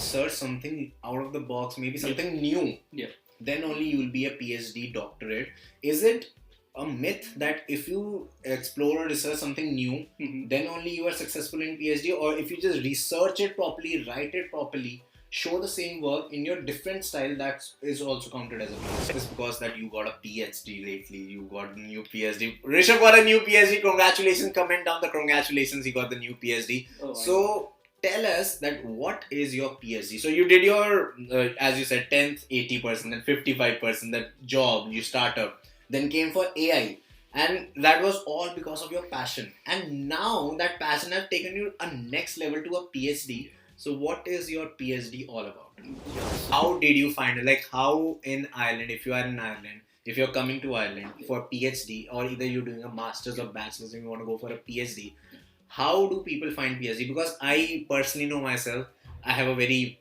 research something out of the box, maybe something new, then only you will be a PhD doctorate. Is it a myth that if you explore or research something new, then only you are successful in PhD? Or if you just research it properly, write it properly, show the same work in your different style, that is also counted as a PhD? Just because that you got a PhD lately, you got a new PhD. Rishabh got a new PhD. Congratulations. Comment down the congratulations. He got the new PhD. So tell us that what is your PhD? So you did your, as you said, 10th 80%, then 55%, that job, you start up. Then came for AI. And that was all because of your passion. And now that passion has taken you a next level to a PhD. So what is your PhD all about? How did you find it? Like how in Ireland, if you are in Ireland, if you're coming to Ireland for PhD, or either you're doing a master's or bachelor's and you want to go for a PhD, how do people find PhD? Because I personally know myself, I have a very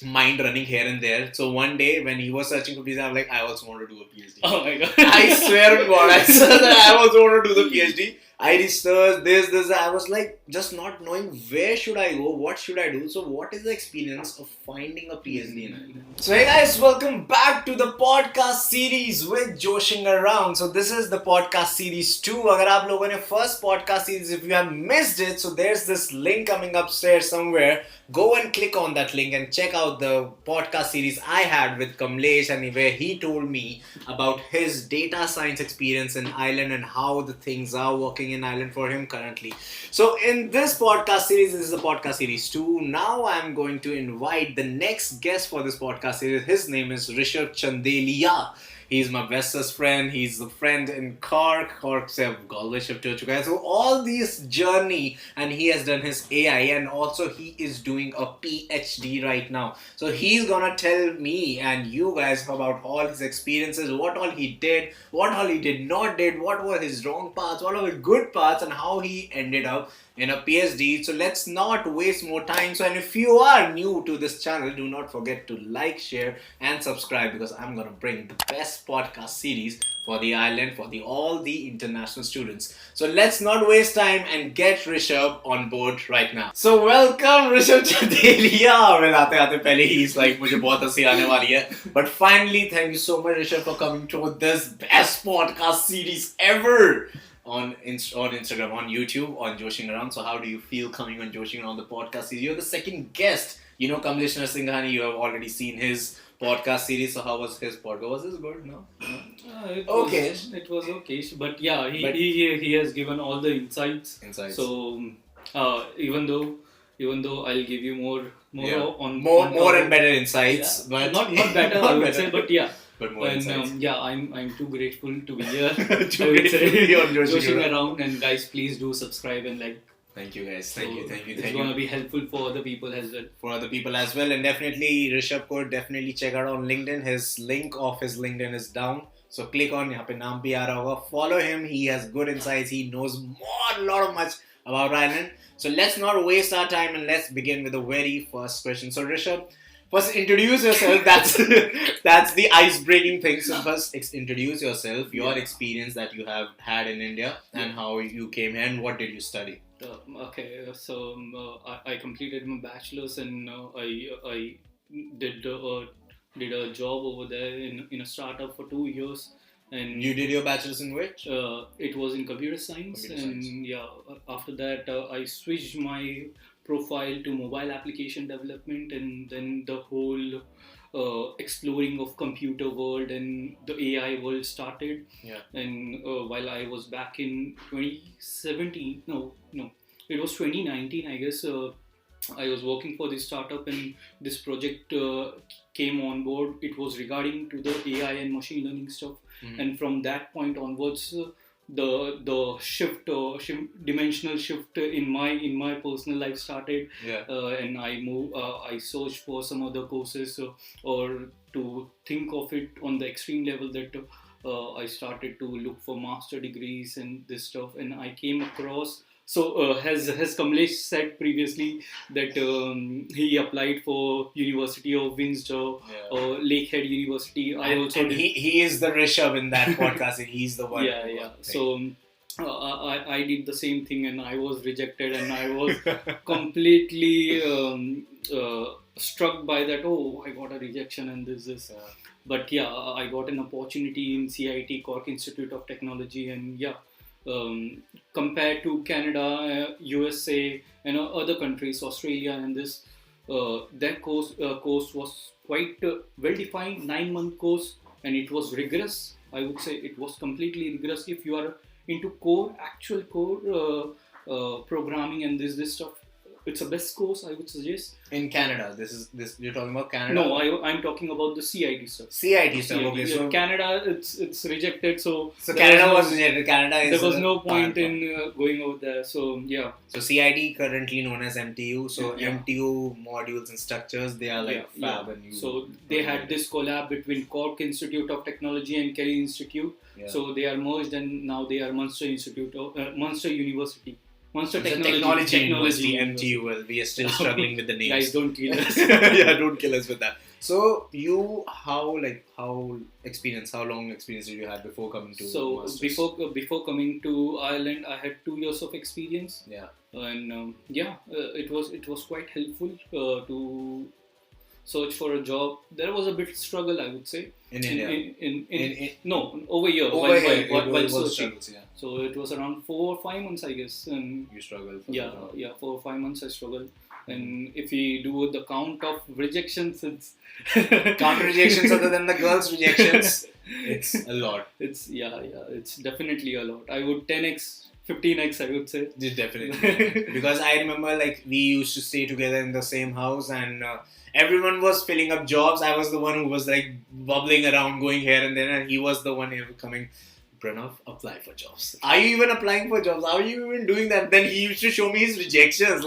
mind running here and there. So one day when he was searching for PhD, I'm like, I also want to do a PhD. Oh my god. I swear on God, I said that I also want to do the PhD. I researched this. I was like, just not knowing where should I go, what should I do. So what is the experience of finding a PhD in Ireland? So hey guys, welcome back to the podcast series with Joshing Around. So this is the podcast series 2. Agar aap logon ne first podcast series, if you have missed it, so there's this link coming upstairs somewhere. Go and click on that link and check out the podcast series I had with Kamlesh, and where he told me about his data science experience in Ireland and how the things are working in Ireland for him currently. So in this podcast series, this is the podcast series 2. Now I'm going to invite the next guest for this podcast series. His name is Rishabh Chandaliya. He's my bestest friend. He's a friend in Cork. Cork se Galway shift ho chuka hai. So all this journey, and he has done his AI, and also he is doing a PhD right now. So he's gonna tell me and you guys about all his experiences, what all he did, what all he did not did, what were his wrong parts, what were his good parts, and how he ended up in a PhD. So let's not waste more time. So, and if you are new to this channel, do not forget to like, share and subscribe, because I'm gonna bring the best podcast series for the island, for all the international students. So let's not waste time and get Rishabh on board right now. So welcome Rishabh Chandaliya. Well, aate aate pehle he's like, mujhe bahut hansi aane wali hai. But finally, thank you so much Rishabh for coming to this best podcast series ever. On Instagram, on YouTube, on Joshing Around. So how do you feel coming on Joshing Around the podcast series? You're the second guest. You know Kamlesh Singhani, you have already seen his podcast series. So how was his podcast? Was this good? No? It was okay. But yeah, he has given all the insights. So even though I'll give you more and better insights, but not better, I would say, but yeah. But more insights. I'm too grateful to be here. Too grateful to be on Joshing Around. And guys, please do subscribe and like. Thank you guys. Thank you. It's going to be helpful for other people as well. And definitely Rishabh could definitely check out on LinkedIn. His link of his LinkedIn is down. So click on, yahan pe naam bhi aa raha hoga. Follow him. He has good insights. He knows a lot of much about Ireland. So let's not waste our time and let's begin with the very first question. So Rishabh, first introduce yourself. That's the ice-breaking thing. So first introduce yourself, your experience that you have had in India, and how you came here and what did you study. I completed my bachelor's, and I did a job over there in a startup for 2 years. And you did your bachelor's in which? It was in computer science. After that I switched my profile to mobile application development, and then the whole exploring of computer world and the AI world started. And while I was back in 2017, it was 2019, I guess. I was working for this startup, and this project came on board. It was regarding to the AI and machine learning stuff. And from that point onwards, the dimensional shift in my personal life started. And I searched for some other courses, or to think of it on the extreme level, that I started to look for master degrees and this stuff, and I came across. So has Kamlesh said previously that he applied for University of Windsor or Lakehead University. I also and he is the Rishabh in that podcast, and he's the one. So I did the same thing and I was rejected, and I was completely struck by that. Oh, I got a rejection and this. But yeah, I got an opportunity in CIT, Cork Institute of Technology, and yeah, compared to Canada, USA, and other countries, Australia, and this, that course was quite well defined, 9 month course, and it was rigorous. I would say it was completely rigorous. If you are into actual core programming and this stuff, it's a best course, I would suggest. In Canada, this you're talking about Canada? No, I'm talking about the CIT stuff. CIT stuff. Okay, so Canada, it's rejected. So Canada was rejected. Canada is. There was no point in going over there. So yeah. So CIT, currently known as MTU. So MTU modules and structures, they are like fab. And so they had this collab between Cork Institute of Technology and Kerry Institute. Yeah. So they are merged, and now they are Munster University. Munster Technology University, MTU. Well, we are still struggling with the names. Guys, don't kill us. Yeah, don't kill us with that. So how long experience did you have before coming to? So Masters? before coming to Ireland, I had 2 years of experience. Yeah. And it was quite helpful to search for a job. There was a bit struggle, I would say. In India? No, over here. While searching. Yeah. So it was around 4 or 5 months, I guess. And you struggled. 4 or 5 months I struggled. And if we do the count of rejections, it's count rejections other than the girls' rejections, it's a lot. It's definitely a lot. I would 10x, 15x, I would say. Definitely. Because I remember we used to stay together in the same house, and everyone was filling up jobs. I was the one who was bubbling around, going here and there, and he was the one coming. Pranav, apply for jobs. Are you even applying for jobs? How are you even doing that? Then he used to show me his rejections.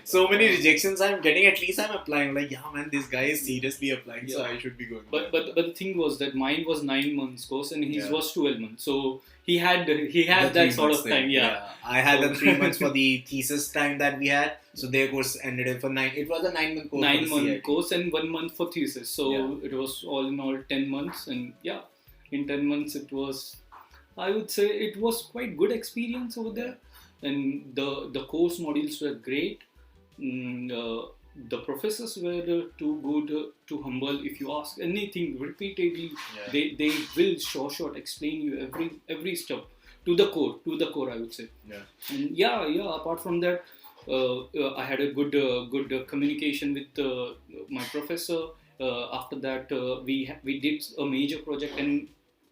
So many rejections I'm getting. At least I'm applying. Yeah, man, this guy is seriously applying. Yeah. So I should be going. But the thing was that mine was 9 months course and his was 12 months. So he had that sort of time. Yeah. I had the 3 months for the thesis time that we had. So their course ended for 9. It was a 9-month course. 9-month course and 1 month for thesis. So it was all in all 10 months. And yeah, in 10 months it was. I would say it was quite good experience over there, and the course modules were great. The professors were too good, too humble. If you ask anything repeatedly, they will short explain you every step to the core. I would say. Yeah. And apart from that, I had a good communication with my professor. After that, we did a major project, and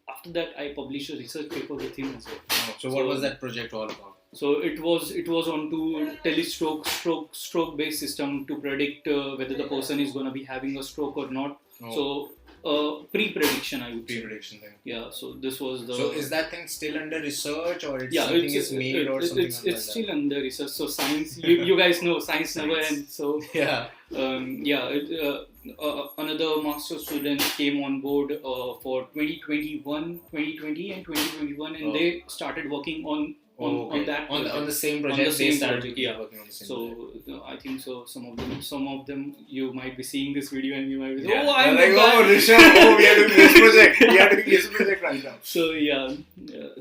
after that, I published a research paper with him as well. Oh, so what was that project all about? So it was onto stroke based system to predict whether the person is going to be having a stroke or not. Oh. So pre-prediction, I would say. Pre-prediction thing. Yeah. So this was the. So is that thing still under research, or it's made or something like that? It's still under research. So science, you guys know science never ends. So yeah. Another master student came on board for 2020 and 2021, and they started working on that on the same project. On the same project, working on the same project. I think so. Some of them, you might be seeing this video and you might be I'm Rishabh, we are doing this project. We are doing this project right now. So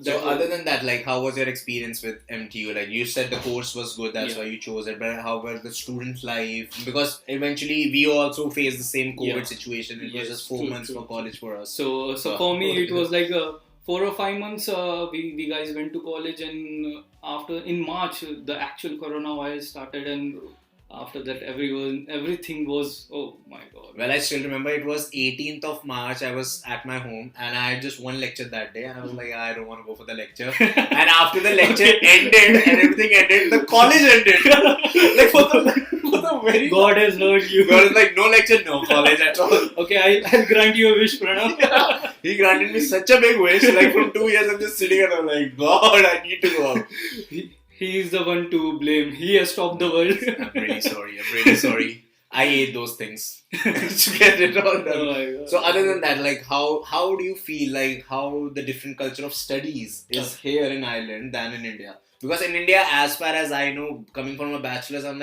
So other than that, how was your experience with MTU? You said the course was good, that's why you chose it. But how was the student life? Because eventually we also faced the same COVID situation. It was just 4 months for college for us. So for me, it was 4 or 5 months. We guys went to college, and in March the actual coronavirus started, and after that everything was, oh my god. Well, I still remember it was 18th of March. I was at my home and I had just one lecture that day, and I was I don't want to go for the lecture. And after the lecture ended and everything ended, the college ended. For the very God has heard you. God is no lecture, no college at all. Okay, I'll grant you a wish, Pranav. He granted me such a big wish. From 2 years I'm just sitting and I'm God, I need to go out. He is the one to blame. He has stopped the world. I'm really sorry. I ate those things to get it all done. Oh my God. So other than that, how do you feel how the different culture of studies is here in Ireland than in India? Because in India, as far as I know, coming from a bachelor's, I'm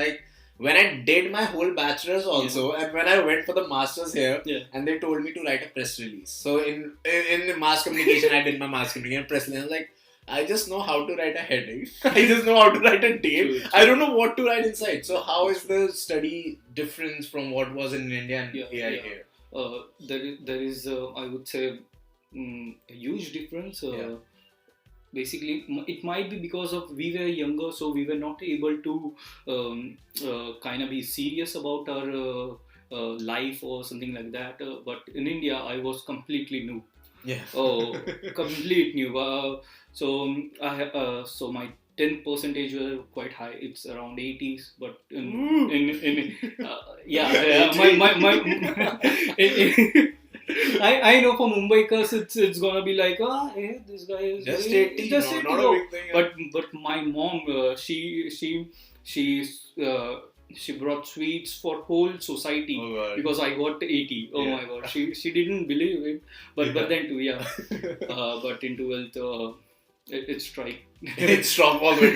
when I did my whole bachelor's also, and when I went for the master's here, and they told me to write a press release. So in the mass communication, I did my mass communication press release. I was I just know how to write a heading. I just know how to write a date. I don't know what to write inside. So how is the study difference from what was in India and AI here? There is I would say a huge difference. Basically, it might be because of we were younger, so we were not able to kind of be serious about our life or something like that. But in India, I was completely new. Yeah. Complete new. So my 10 percentage were quite high. It's around 80s, but I know for Mumbaikars it's gonna be like this guy is just 80, not a big thing. But my mom she brought sweets for whole society because I got 80. Oh my god, she didn't believe it, but then too but in 12th it struck. It struck all the way.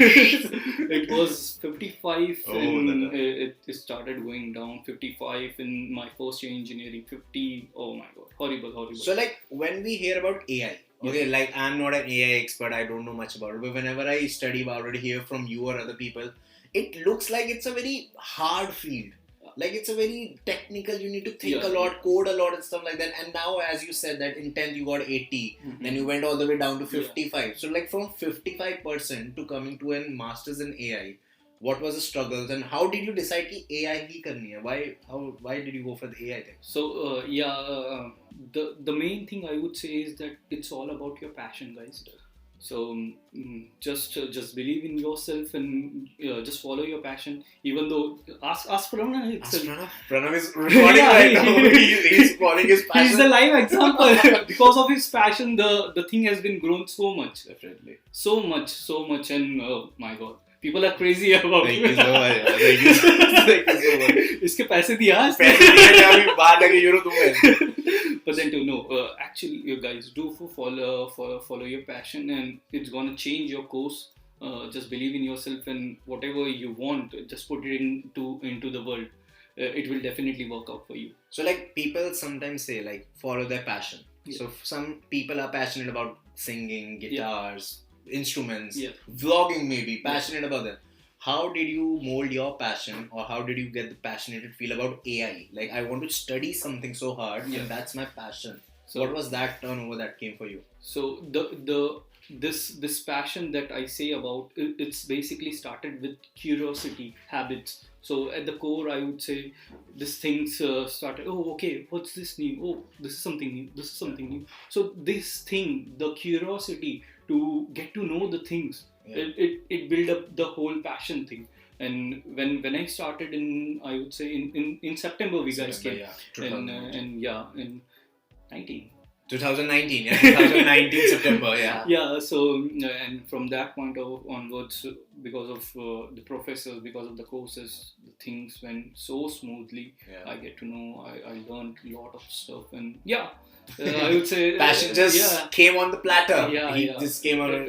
It was 55 and it started going down. 55 in my first year engineering. 50. Oh my god, horrible. So like when we hear about AI, okay, like I'm not an AI expert. I don't know much about it. But whenever I study about it, hear from you or other people, it looks like it's a very hard field. Like it's a very technical, you need to think a lot, code a lot and stuff like that. And now as you said that in 10th you got 80, then you went all the way down to 55. So like from 55% to coming to a master's in AI, what was the struggles and how did you decide कि AI ही करनी है? Why did you go for the AI thing? So the main thing I would say is that it's all about your passion, guys. So just believe in yourself and just follow your passion. Even though ask Pranav itself. Pranav is recording right now. He's following his passion. He's a live example. Because of his passion, the thing has been grown so much. Definitely. So much, and oh my god. People are crazy about it. Thank you so much. Thank you so much. इसके पैसे दिया अभी बाहर लगे euro दूंगा. But then to know, actually, you guys do follow your passion, and it's gonna change your course. Just believe in yourself, and whatever you want, just put it into the world. It will definitely work out for you. So, like people sometimes say, like follow their passion. Yeah. So some people are passionate about singing, guitars, instruments, vlogging, maybe passionate about that. How did you mold your passion, or how did you get the passionate feel about AI? Like, I want to study something so hard, and that's my passion. So, what was that turnover that came for you? So, this passion that I say about, it's basically started with curiosity, habits. So, at the core, I would say, this things started. Oh, okay, what's this new? Oh, this is something new. This is something new. So, this thing, the curiosity to get to know the things. It built up the whole passion thing. And when I started I would say in September we guys came in 2019 September so and from that point onwards, because of the professors, because of the courses, the things went so smoothly. I get to know, I learned a lot of stuff, and I would say passion just came on the platter. Just came on.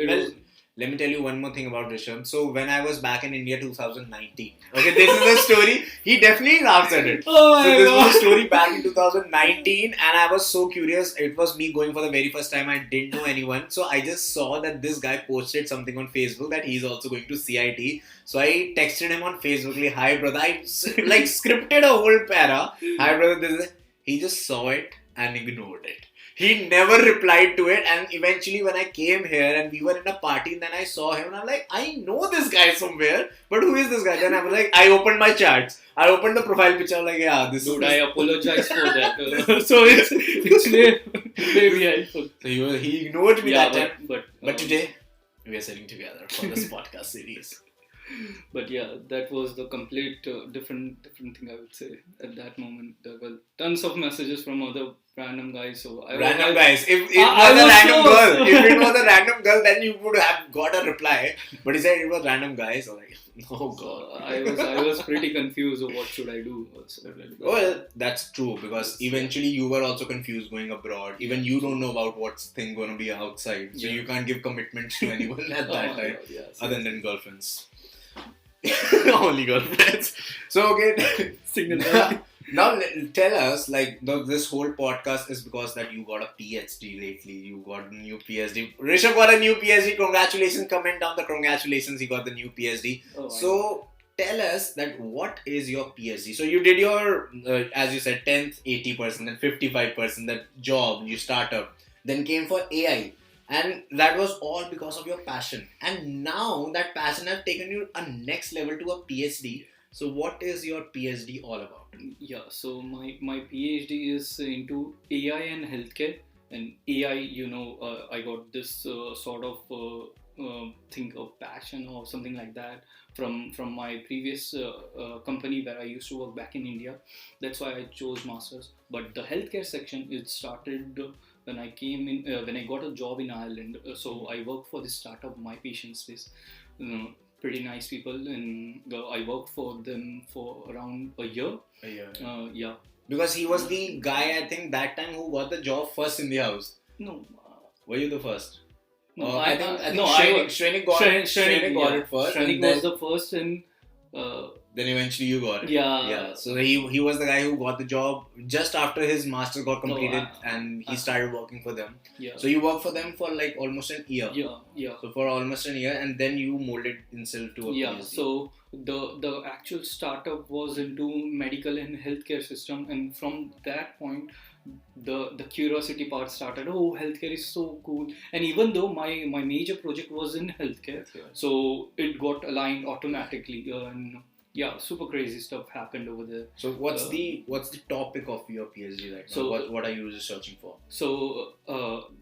Let me tell you one more thing about Rishabh. So when I was back in India 2019, okay, this is a story. He definitely laughs at it. This was a story back in 2019, and I was so curious. It was me going for the very first time. I didn't know anyone, so I just saw that this guy posted something on Facebook that he's also going to CIT. So I texted him on Facebook, like, "Hi brother," I like scripted a whole para. "Hi brother, this is." He just saw it and ignored it. He never replied to it, and eventually when I came here and we were in a party, and then I saw him and I'm like, I know this guy somewhere, but who is this guy? Then I was like, I opened my chats. I opened the profile picture, I'm like, this Dude, I apologize for that. So it's very helpful. So he ignored me that time. But today, we are sitting together for this podcast series. But that was the complete different thing, I would say. At that moment, there were tons of messages from other random guys. So random guys. If it was a random girl, if it was a random girl, then you would have got a reply. But he said it was random guys. So like, oh god. I was pretty confused of what should I do. Well, that's true, because eventually you were also confused going abroad. Even you don't know about what's thing going to be outside, so you can't give commitments to anyone at that time, other than girlfriends. Only girlfriends. So okay, single. Now tell us, like this whole podcast is because that you got a PhD lately. You got a new PhD. Rishabh got a new PhD. Congratulations! Comment down the congratulations. He got the new PhD. Oh, So tell us that what is your PhD? So you did your, as you said, 10th 80%, then 55% that job you startup, then came for AI. And that was all because of your passion. And now that passion has taken you a next level to a PhD. So what is your PhD all about? Yeah, so my PhD is into AI and healthcare. And AI, I got this sort of thing of passion or something like that from my previous company where I used to work back in India. That's why I chose masters. But the healthcare section, it started when I came in, when I got a job in Ireland. So I worked for this startup, My Patient Space. Pretty nice people, and I worked for them for around a year. A year. Yeah. Because he was the guy, I think, that time who got the job first in the house. No. Were you the first? No, I think Shrenik got it first. Shrenik was the first, and then eventually you got it. Yeah. So he was the guy who got the job just after his master got completed, and he started working for them. Yeah. So you worked for them for like almost an year. Yeah. So for almost an year, and then you molded himself to a PhD. So the actual startup was into medical and healthcare system, and from that point the curiosity part started. Oh, healthcare is so cool. And even though my major project was in healthcare, so it got aligned automatically, and yeah, super crazy stuff happened over there. So what's the topic of your PhD right now? So what are you researching for? So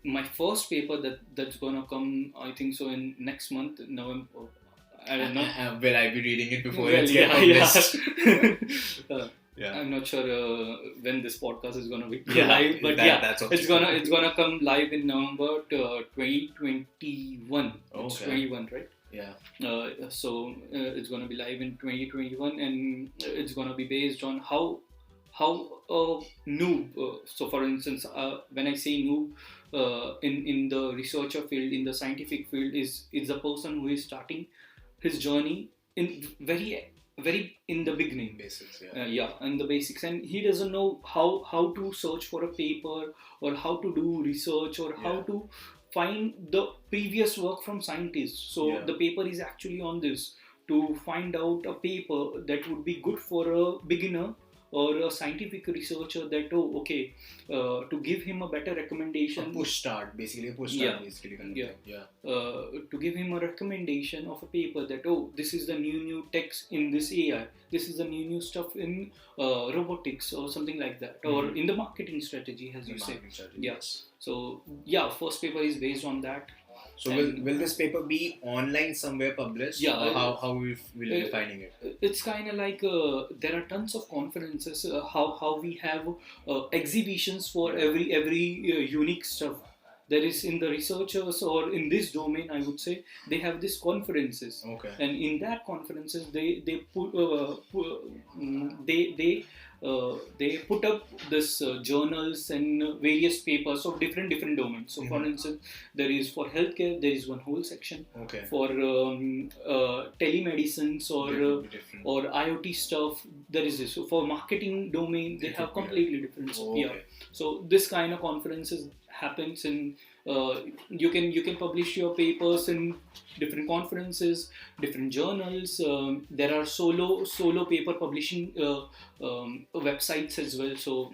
my first paper that's gonna come, I think so, in next month, November. I don't know. Will I be reading it before it's published? Yeah. I'm not sure when this podcast is gonna be live, but that's okay. It's gonna come live in November 2021. Okay. It's 21, right? Yeah. So it's gonna be live in 2021, and it's gonna be based on how noob. So for instance, when I say noob, in the researcher field, in the scientific field, is a person who is starting his journey in very in the beginning, basics. In the basics, and he doesn't know how to search for a paper, or how to do research, or how to find the previous work from scientists. So the paper is actually on this, to find out a paper that would be good for a beginner or a scientific researcher, that to give him a better recommendation, a push start basically kind of to give him a recommendation of a paper that this is the new text in this AI, this is the new stuff in robotics or something like that, or in the marketing strategy, as you say. Yes. So first paper is based on that. So will this paper be online somewhere published? Yeah. Or how will you be finding it? It's kind of like there are tons of conferences. How we have exhibitions for every unique stuff. There is in the researchers, or in this domain, I would say, they have these conferences. Okay. And in that conferences, they put up this journals and various papers of different domains. So for instance, there is for healthcare, there is one whole section. Okay. For telemedicines or IoT stuff, there is this. So for marketing domain, they have completely different stuff. Okay. So this kind of conferences happens in you can publish your papers in different conferences, different journals. There are solo paper publishing websites as well. So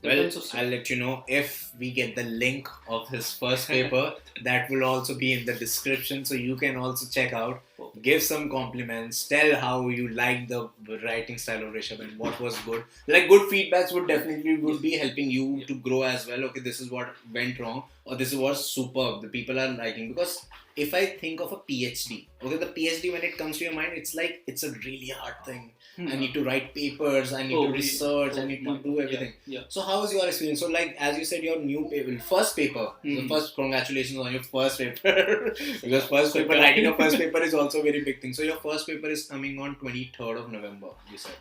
well, I'll let you know if we get the link of his first paper. That will also be in the description, so you can also check out. Give some compliments. Tell how you like the writing style of Rishabh and what was good. Like good feedbacks would be helping you to grow as well. Okay, this is what went wrong, or this is what's superb. The people are liking, because if I think of a PhD, the PhD, when it comes to your mind, it's like it's a really hard thing. I need to write papers, I need to research, I need to do everything. So how was your experience? So like, as you said, your new paper, first paper, the first, congratulations on your first paper. Because writing a first paper is also a very big thing. So your first paper is coming on 23rd of November, you said.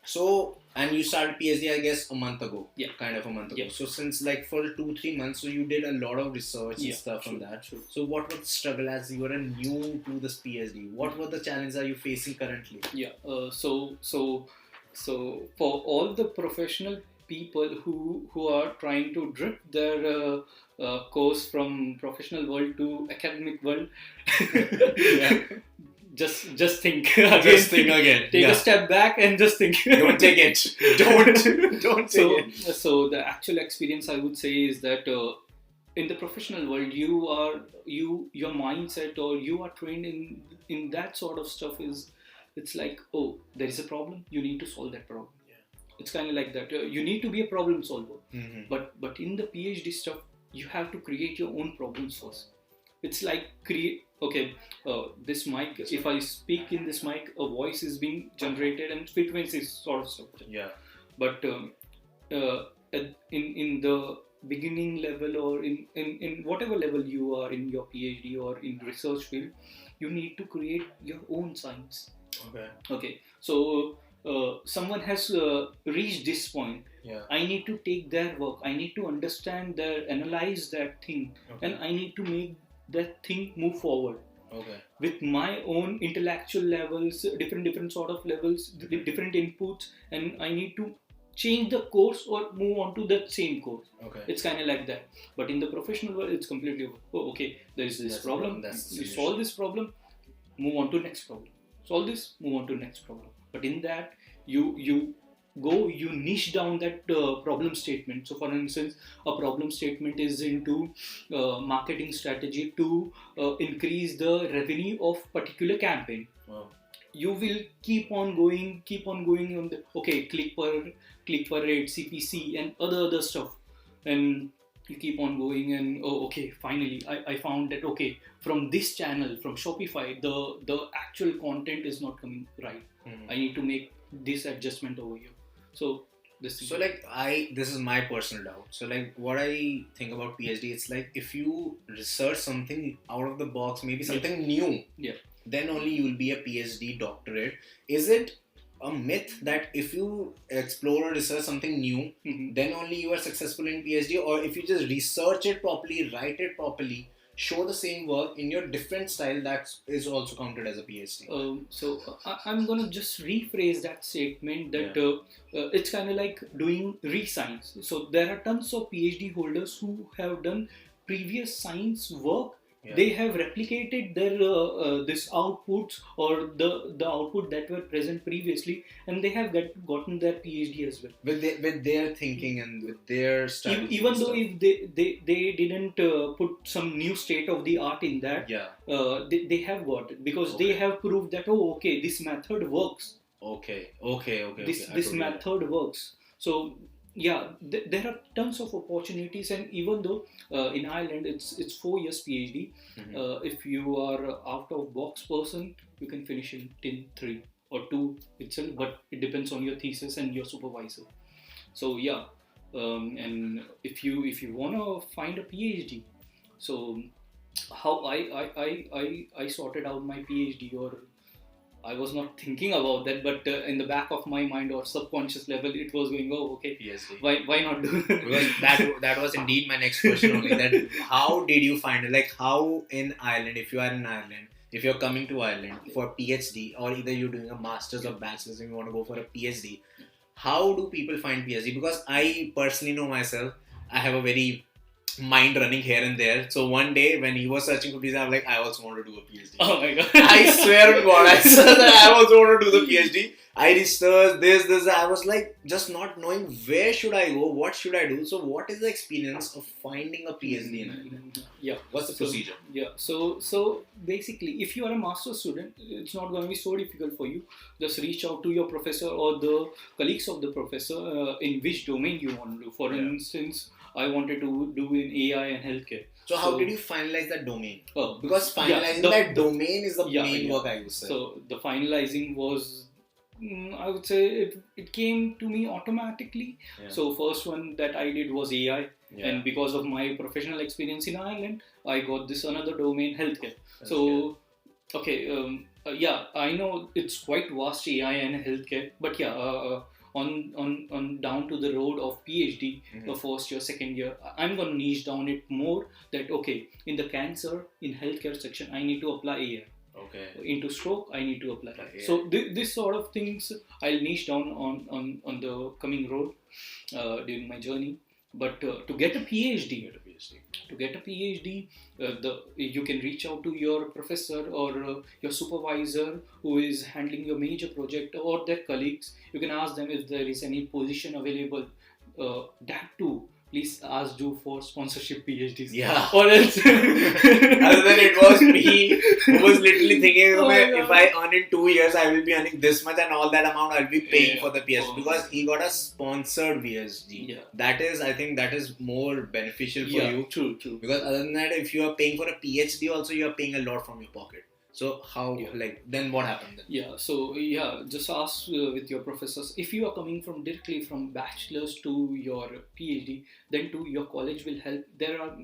So, and you started PhD, I guess, a month ago. Kind of a month ago. So since like for 2-3 months, so you did a lot of research and stuff on that. So what was the struggle as you were new to this PhD? What were the challenges are you facing currently? So So for all the professional people who are trying to drift their course from professional world to academic world, Yeah. just think again. Just think again. Take Yeah. a step back and just think. Don't take it. Don't take it. So the actual experience I would say is that in the professional world, your mindset or you are trained in that sort of stuff is, it's like, oh, there is a problem, you need to solve that problem. It's kind of like that. You need to be a problem solver. Mm-hmm. But in the PhD stuff, you have to create your own problems first. It's like this mic. If I speak in this mic, a voice is being generated and frequencies sort of stuff. Yeah. But in the beginning level or in whatever level you are in your PhD or in research field, you need to create your own science. Okay. So someone has reached this point. Yeah. I need to take their work. I need to understand analyze that thing, and I need to make that thing move forward. Okay. With my own intellectual levels, different sort of levels, different inputs, and I need to change the course or move on to that same course. Okay. It's kind of like that. But in the professional world, it's completely okay. There is this problem. You solve this problem, move on to next problem. Solve this, move on to next problem. But in that, you niche down that problem statement. So for instance, a problem statement is into marketing strategy to increase the revenue of particular campaign. Wow. You will keep on going on the click per rate, CPC, and other stuff, and you keep on going, and finally I found that from this channel, from Shopify, the actual content is not coming right. Mm-hmm. I need to make this adjustment over here. So this is my personal doubt. So like what I think about PhD, it's like if you research something out of the box, maybe something new, then only you will be a PhD doctorate. Is it a myth that if you explore or research something new, then only you are successful in PhD? Or if you just research it properly, write it properly, show the same work in your different style, that is also counted as a PhD? I'm gonna just rephrase that statement that it's kind of like doing re-science. So there are tons of PhD holders who have done previous science work. They have replicated their this outputs or the output that were present previously, and they have gotten their PhD as well. With their thinking and with their style. Even though if they didn't put some new state of the art in that, they have got it because they have proved that this method works. This method works. So there are tons of opportunities, and even though in Ireland it's 4 years PhD, if you are out of box person, you can finish in 3 or 2 itself, but it depends on your thesis and your supervisor. So and if you wanna find a PhD, so how I sorted out my PhD, or I was not thinking about that, but in the back of my mind or subconscious level, it was going, PhD. Why not do it? Because that was indeed my next question only. That how did you find it? Like how in Ireland, if you are in Ireland, if you're coming to Ireland for a PhD, or either you're doing a master's or bachelor's and you want to go for a PhD, how do people find PhD? Because I personally know myself, I have a very mind running here and there. So one day when he was searching for PhD, I'm like, I also want to do a PhD. Oh my god. I swear on God, I said that I also want to do the PhD. I researched this. I was like, just not knowing where should I go, what should I do. So what is the experience of finding a PhD in Ireland? What's the procedure? So basically, if you are a master's student, it's not going to be so difficult for you. Just reach out to your professor or the colleagues of the professor in which domain you want to do. For instance, I wanted to do in AI and healthcare. So how did you finalize that domain? Because finalizing that domain is the main work, I would say. So the finalizing was, I would say it came to me automatically. So first one that I did was AI. And because of my professional experience in Ireland, I got this another domain, healthcare. So, I know it's quite vast, AI and healthcare, but on down to the road of PhD, the first year, second year, I'm going to niche down it more that, in the cancer, in healthcare section, I need to apply AI. Okay. into stroke, I need to apply. Yeah. So this sort of things I'll niche down on the coming road during my journey. But to get a PhD, you can reach out to your professor or your supervisor who is handling your major project, or their colleagues. You can ask them if there is any position available. That too, please ask do for sponsorship PhDs. Yeah. Or else, other than it was me who was literally thinking, if I earn in 2 years, I will be earning this much, and all that amount I'll be paying for the PhD, because he got a sponsored PhD. Yeah. That is, I think, that is more beneficial for you. True. Because other than that, if you are paying for a PhD, also you are paying a lot from your pocket. So how, then what happened then? Yeah, so just ask with your professors. If you are coming from directly from bachelor's to your PhD, then to your college will help. There are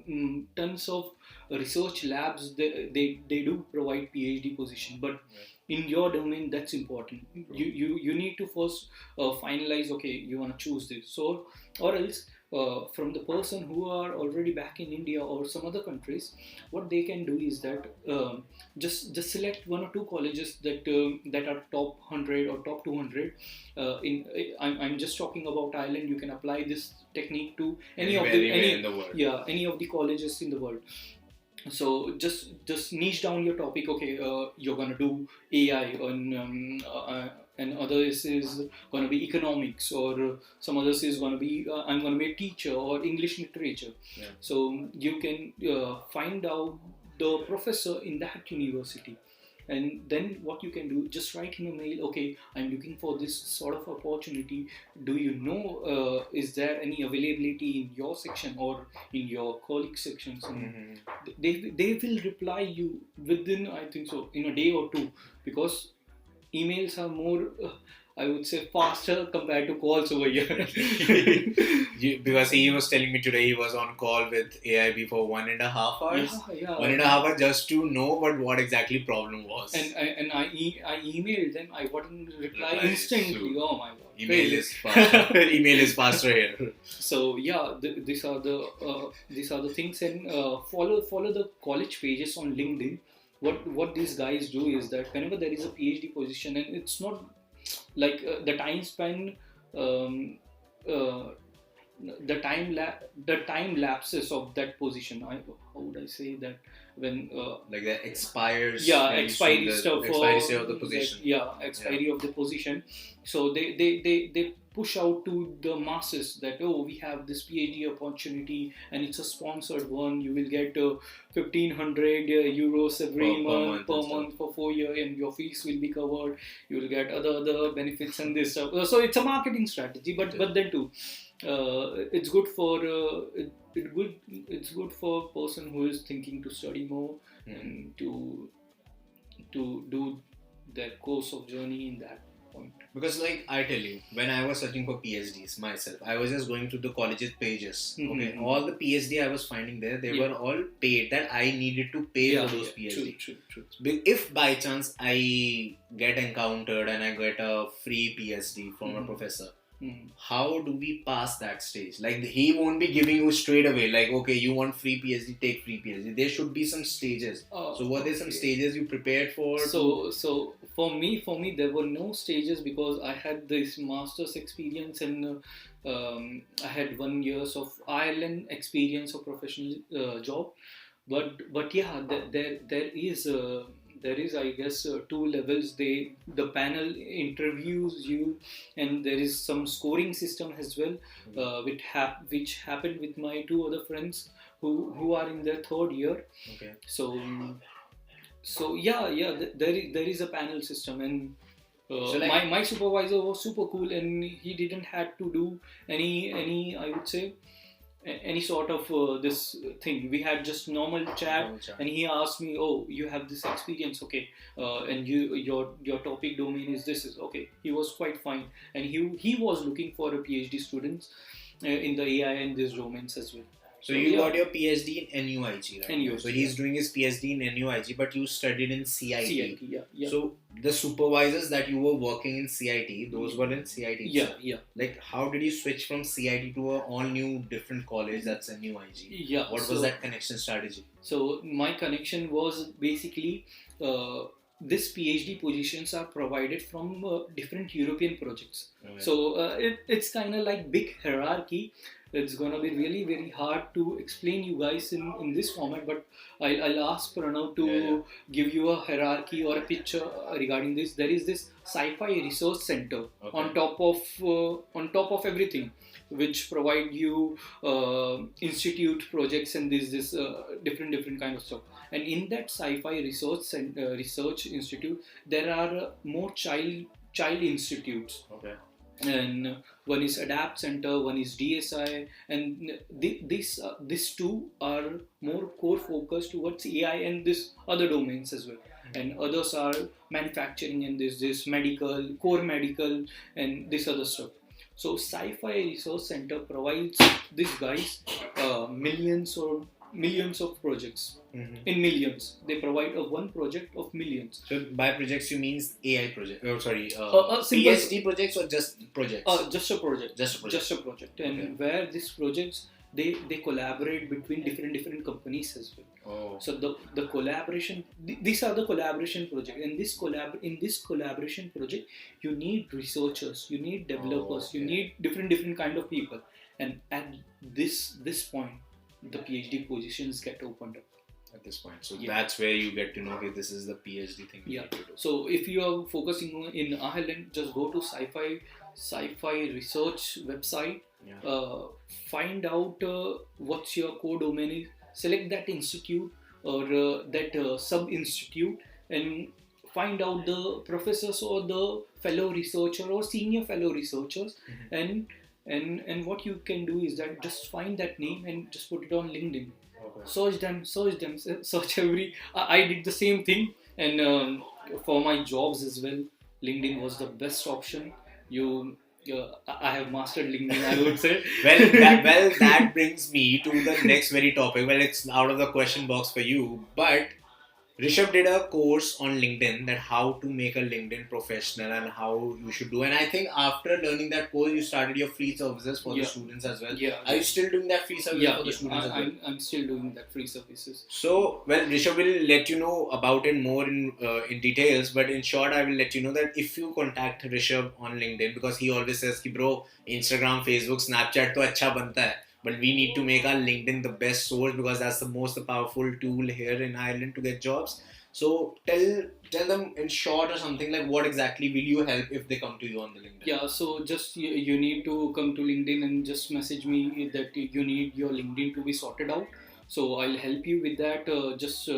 tons of research labs. They do provide PhD position, but in your domain, that's important. You need to first finalize. Okay, you want to choose this. So or else. From the person who are already back in India or some other countries, what they can do is that just select 1 or 2 colleges that are top 100 or top 200. I'm just talking about Ireland. You can apply this technique to any of the world. Yeah, any of the colleges in the world. So just niche down your topic. Okay, you're gonna do AI and others is going to be economics, or some others is going to be I'm going to be a teacher or English literature. Yeah. So you can find out the professor in that university, and then what you can do, just write him a mail. Okay, I'm looking for this sort of opportunity. Do you know is there any availability in your section or in your colleague sections? And they will reply you within, I think so, in a day or two, because emails are more, I would say, faster compared to calls over here. Because he was telling me today he was on call with AIB for 1.5 hours. Yeah. 1.5 hours just to know what exactly problem was. And I emailed them. I got a reply instantly. Oh my god! Email is faster. Email is faster here. So yeah, these are the things, and follow the college pages on LinkedIn. What these guys do is that whenever there is a PhD position, and it's not like the time span, the time lapses of that position. How would I say that? When like that expires. Expiry stuff. Expiry of the position. Expiry of the position. So they push out to the masses that, oh, we have this PhD opportunity and it's a sponsored one. You will get 1,500 euros every month per month for 4 years, and your fees will be covered. You will get other benefits and this stuff. So it's a marketing strategy, but then too, it's good for it's good for a person who is thinking to study more and to do their course of journey in that point. Because like I tell you, when I was searching for PhDs myself, I was just going to the colleges pages. Okay, all the PhD I was finding there, they were all paid. That I needed to pay for those PhD. True. If by chance I get encountered and I get a free PhD from a professor, how do we pass that stage? Like, he won't be giving you straight away, like, okay, you want free PhD, take free PhD. There should be some stages. So were there some stages you prepared for? So for me there were no stages, because I had this master's experience, and I had 1 year of Ireland experience of professional job. But yeah, there is, I guess, 2 levels. The panel interviews you, and there is some scoring system as well, which happened with my 2 other friends who are in their 3rd year. Okay. So yeah, there is a panel system, and my supervisor was super cool, and he didn't had to do any I would say any sort of this thing. We had just normal chat, and he asked me, oh, you have this experience, okay, and your topic domain is this, is okay. He was quite fine, and he was looking for a PhD students in the AI and these domains as well. So you got your PhD in NUIG, right? NUIG, so he's doing his PhD in NUIG, but you studied in CIT. CIT, yeah. So the supervisors that you were working in CIT, those were in CIT. Yeah. Like, how did you switch from CIT to an all new different college that's NUIG? Yeah. What was that connection strategy? So my connection was basically this PhD positions are provided from different European projects. Okay. So it's kind of like big hierarchy. It's gonna be really very hard to explain you guys in this format, but I'll ask Pranav to give you a hierarchy or a picture regarding this. There is this Sci-Fi Research Center on top of everything, which provide you institute projects and this different kind of stuff. And in that Sci-Fi Research Institute, there are more child institutes. Okay. And one is Adapt Center, one is DSI, and these two are more core focused towards AI and this other domains as well. And others are manufacturing and this medical, core medical, and this other stuff. So Sci-Fi Resource Center provides these guys millions of projects. In millions. They provide one project of millions. So by projects you means AI project? Oh, sorry. Simple, PhD projects or just projects? Just a project. Just a project. And where these projects they collaborate between different companies as well. Oh. So the collaboration, these are the collaboration project. And in this collaboration project, you need researchers, you need developers, you need different kind of people. And at this point, the PhD positions get opened up. At this point, so that's where you get to know, okay, this is the PhD thing. So if you are focusing on in Ireland, just go to Sci-Fi Research website. Find out what's your core domain is. Select that institute or that sub institute, and find out the professors or the fellow researcher or senior fellow researchers. And what you can do is that just find that name and just put it on LinkedIn. Search them, search every. I did the same thing, and for my jobs as well, LinkedIn was the best option. I have mastered LinkedIn, I would say. that brings me to the next very topic. Well, it's out of the question box for you, but Rishabh did a course on LinkedIn, that how to make a LinkedIn professional and how you should do. And I think after learning that course, you started your free services for the students as well. Are you still doing that free service for the students as well? I'm still doing that free services. So, well, Rishabh will let you know about it more in details. But in short, I will let you know that if you contact Rishabh on LinkedIn, because he always says, ki, bro, Instagram, Facebook, Snapchat to acha banta hai. But we need to make our LinkedIn the best source, because that's the most powerful tool here in Ireland to get jobs. So tell them in short or something, like what exactly will you help if they come to you on the LinkedIn? Yeah, so just you need to come to LinkedIn and just message me that you need your LinkedIn to be sorted out. So I'll help you with that. Just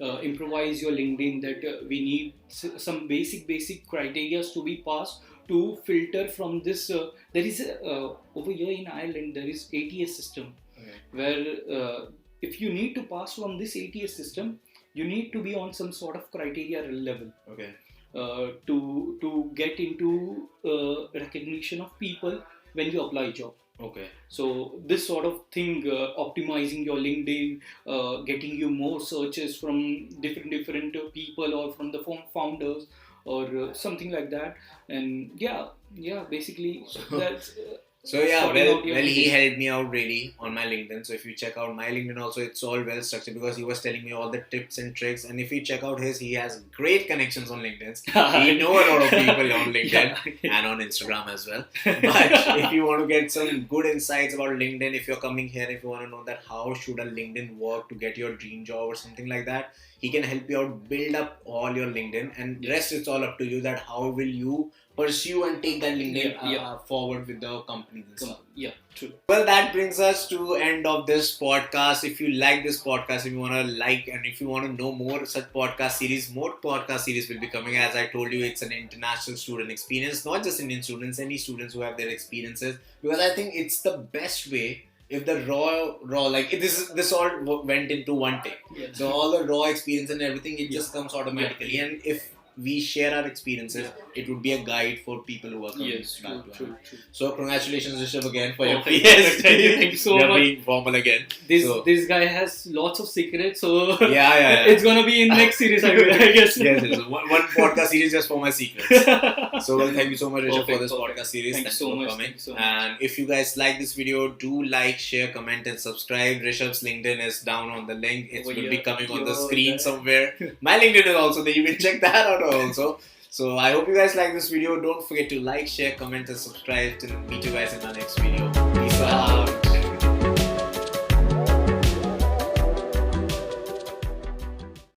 improvise your LinkedIn, that we need some basic criteria to be passed to filter from this. There is over here in Ireland there is ATS system, where if you need to pass from this ATS system, you need to be on some sort of criteria level. To get into recognition of people when you apply job. So this sort of thing, optimizing your LinkedIn, getting you more searches from different people or from the founders or something like that. And basically that's. So well, he helped me out really on my LinkedIn. So if you check out my LinkedIn also, it's all well structured, because he was telling me all the tips and tricks. And if you check out his, he has great connections on LinkedIn. He knows a lot of people on LinkedIn and on Instagram as well. But if you want to get some good insights about LinkedIn, if you're coming here, if you want to know that how should a LinkedIn work to get your dream job or something like that, he can help you out, build up all your LinkedIn, and rest it's all up to you, that how will you pursue and take that LinkedIn forward with the companies and stuff. Yeah, true. Well, that brings us to end of this podcast. If you like this podcast, if you want to like, and if you want to know more such podcast series will be coming. As I told you, it's an international student experience, not just Indian students, any students who have their experiences, because I think it's the best way. If the raw like this all went into one take, so all the raw experience and everything, it just comes automatically. And if we share our experiences, it would be a guide for people who are coming Yes, back to true. So congratulations, Rishabh, again for your Perfect. PhD. Thank you so We are much. being formal again. This guy has lots of secrets, so Yeah. it's gonna be in next series, I guess. Yes. One podcast series just for my secrets. So well, thank you so much, Rishabh, for this podcast series. Thanks so for much. coming. So much. And if you guys like this video, do like, share, comment, and subscribe. Rishabh's LinkedIn is down on the link. It will be coming on the screen somewhere. My LinkedIn is also there. You can check that out also. So I hope you guys like this video. Don't forget to like, share, comment, and subscribe. To meet you guys in our next video. Peace out.